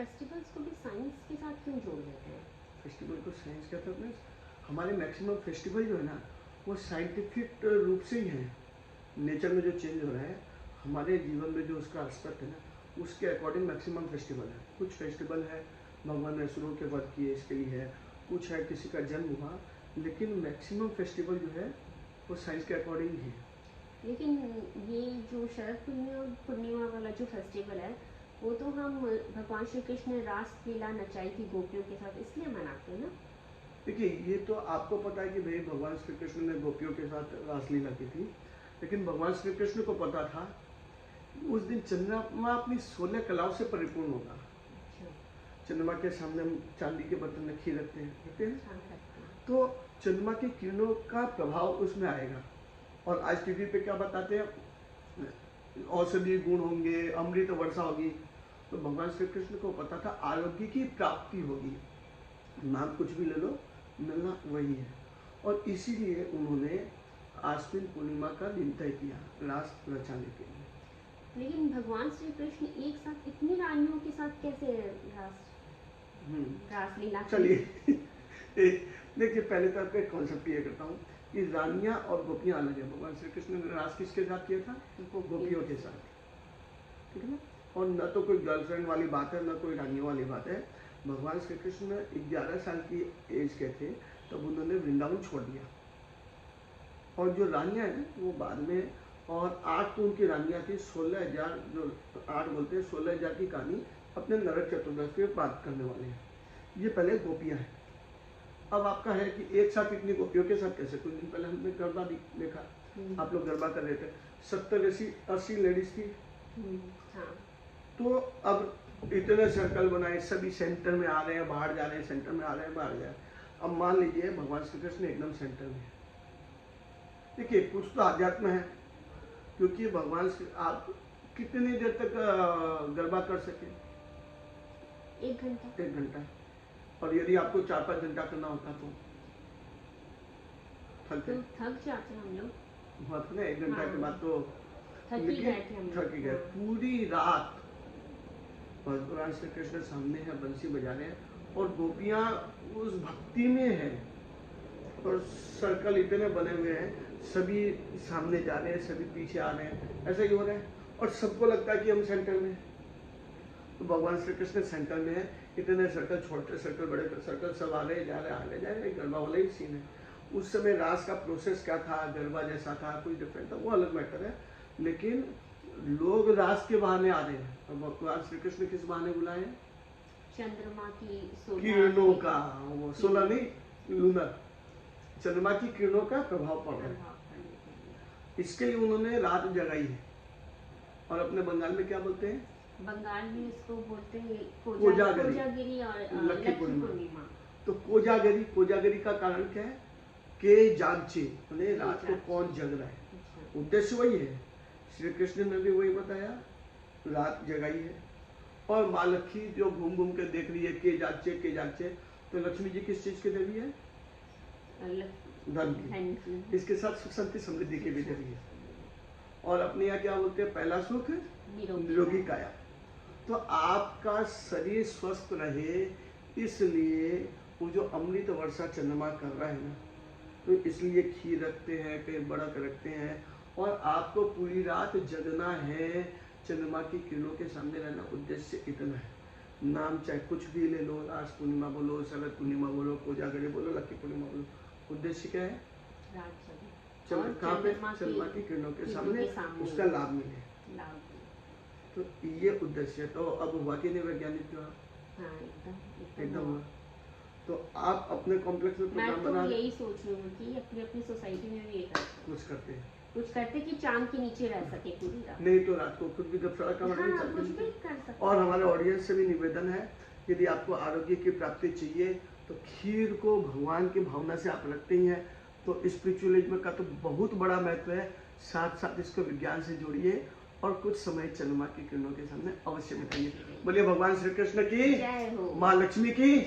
Festivals को भी science के साथ क्यों जोड़ देते हैं? फेस्टिवल को साइंस का तो मीन्स हमारे मैक्सिमम फेस्टिवल जो है ना वो साइंटिफिक रूप से ही है। नेचर में जो चेंज हो रहा है, हमारे जीवन में जो उसका एस्पेक्ट है ना, उसके अकॉर्डिंग मैक्सिमम फेस्टिवल है। कुछ फेस्टिवल है भगवान ने असुरों के वध किए इसके लिए है, कुछ है किसी का जन्म हुआ, लेकिन मैक्सिमम फेस्टिवल जो है वो साइंस के अकॉर्डिंग ही है। लेकिन ये जो शरद पूर्णिमा वाला जो फेस्टिवल है, वो तो हम भगवान श्री कृष्ण ने रास लीला नचाई थी गोपियों के साथ, इसलिए मनाते हैं ना। देखिए, ये तो आपको पता है कि भाई भगवान श्री कृष्ण ने गोपियों के साथ रासलीला की थी, लेकिन भगवान श्री कृष्ण को पता था उस दिन चंद्रमा अपनी 16 कलाओं से परिपूर्ण होगा। अच्छा। चंद्रमा के सामने हम चांदी के बर्तन में खीर रखते हैं, हाँ, रखते हैं। तो चंद्रमा की किरणों का प्रभाव उसमें आएगा। और आज टीवी पे क्या बताते हैं, औषधि गुण होंगे, अमृत वर्षा होगी। तो भगवान श्री कृष्ण को पता था आरोग्य की प्राप्ति होगी, नाम कुछ भी ले लो, मिलना वही है। और इसीलिए उन्होंने आश्विन पूर्णिमा का दिन तय किया रास रचाने के लिए। लेकिन भगवान श्री कृष्ण एक साथ इतनी रानियों के साथ कैसे रासलीला की? चलिए देखिए, पहले तो आपका एक कॉन्सेप्ट ये करता हूँ कि रानियां और गोपियां अलग है। भगवान श्री कृष्ण ने रास किसके साथ किया था? गोपियों के साथ, ठीक है ना। और न तो कोई गर्लफ्रेंड वाली बात है, न कोई रानियों वाली बात है। भगवान श्री कृष्ण 11 साल की एज के थे तब उन्होंने वृंदावन छोड़ दिया, और जो रानियां हैं वो बाद में, और 8 तो उनकी रानियां थी, 16,000 जो 8 बोलते हैं, 16,000 की कहानी अपने नरक चतुर्दशी में बात करने वाले हैं। ये पहले गोपियां हैं। अब आपका है कि एक साथ इतनी गोपियों के साथ कैसे? कुछ दिन पहले हमने गरबा देखा, आप लोग गरबा कर रहे थे, 70-80 लेडीज थी। हाँ। तो अब इतने सर्कल बनाए, सभी सेंटर में आ रहे हैं, बाहर जा रहे हैं, सेंटर में आ रहे हैं, बाहर जा रहे हैं। अब मान लीजिए भगवान श्री कृष्ण एकदम सेंटर में है। देखिए, कुछ तो आध्यात्म है, क्योंकि भगवान श्री, आप कितनी देर तक गरबा कर सके? 1 घंटा। 1 घंटा। और यदि आपको 4-5 घंटा करना होता तो थक जाते हम लोग। बहुत ना, 1 घंटा के बाद तो थक ही गए थे हम लोग। थक ही गए। पूरी रात भगवान श्री कृष्ण सामने है, बंसी बजा रहे हैं, और गोपियां उस भक्ति में है, और सर्कल इतने बने हुए हैं, सभी सामने जा रहे हैं, सभी पीछे आ रहे हैं, ऐसा ही हो रहा है, और सबको लगता है कि हम सेंटर में हैं। तो भगवान श्री कृष्ण सेंटर में है, इतने सर्कल, छोटे सर्कल, बड़े सर्कल, सब आ रहे जा रहे, आगे जा रहे, गरबा वाला ही सीन है। उस समय रास का प्रोसेस क्या था, गरबा जैसा था, कुछ डिफरेंट था, वो अलग मैटर है। लेकिन लोग रास के बहाने आ रहे हैं, और भगवान श्री कृष्ण किस बहाने बुलाए हैं? चंद्रमा की किरणों का, वो 16 नहीं, लूनर, चंद्रमा की किरणों का प्रभाव पड़ रहा है, इसके लिए उन्होंने रात जगाई है। और अपने बंगाल में क्या बोलते हैं? बंगाल में इसको बोलते हैं कोजागरी और लक्की लक्की पूर्णिमा। पूर्णिमा। तो कोजागरी का कारण क्या है? के जागचे, माने रात को कौन जग रहा है, उद्देश्य वही है। श्री कृष्ण ने भी वही बताया, रात जगाई है। और माँ लक्ष्मी जो घूम घूम के देख रही है, के जागचे, तो लक्ष्मी जी किस चीज की देवी है? धन की। इसके साथ सुख शांति समृद्धि की भी देवी है। और अपने यहाँ क्या बोलते हैं? पहला सुख निरोगी काया। तो आपका शरीर स्वस्थ रहे, इसलिए वो जो अमृत वर्षा चंद्रमा कर रहा है ना, तो इसलिए खीर रखते हैं, फिर बड़क रखते हैं, और आपको पूरी रात जगना है, चंद्रमा की किरणों के सामने रहना। उद्देश्य इतना है। नाम चाहे कुछ भी ले लो, रास पूर्णिमा बोलो, शरद पूर्णिमा बोलो, कोजागरी बोलो, लक्की पूर्णिमा बोलो, उद्देश्य क्या है? कहाँ पे? चंद्रमा की किरणों के सामने उसका लाभ मिले। तो ये उद्देश्य है। तो अब हुआ कि नहीं वैज्ञानिक जो? हाँ, एकदम हुआ। तो आप अपने कॉम्प्लेक्स में प्रोग्राम बना, मैं तो यही सोच रही हूँ कि अपनी अपनी सोसाइटी में भी ये कुछ करते कि चांद के नीचे रह सके पूरी रात। नहीं तो रात को खुद भी जब सड़क कुछ भी कर सकते। और हमारे ऑडियंस से भी निवेदन है, यदि आपको आरोग्य की प्राप्ति चाहिए तो खीर को भगवान की भावना से आप रखते ही हैं, तो स्पिरिचुअलिज्म का तो बहुत बड़ा महत्व है। साथ साथ इसको विज्ञान से जोड़िए, और कुछ समय चंद्रमा की किरणों के सामने अवश्य बिताइए। बोलिए भगवान श्री कृष्ण की, जय हो। माँ लक्ष्मी की।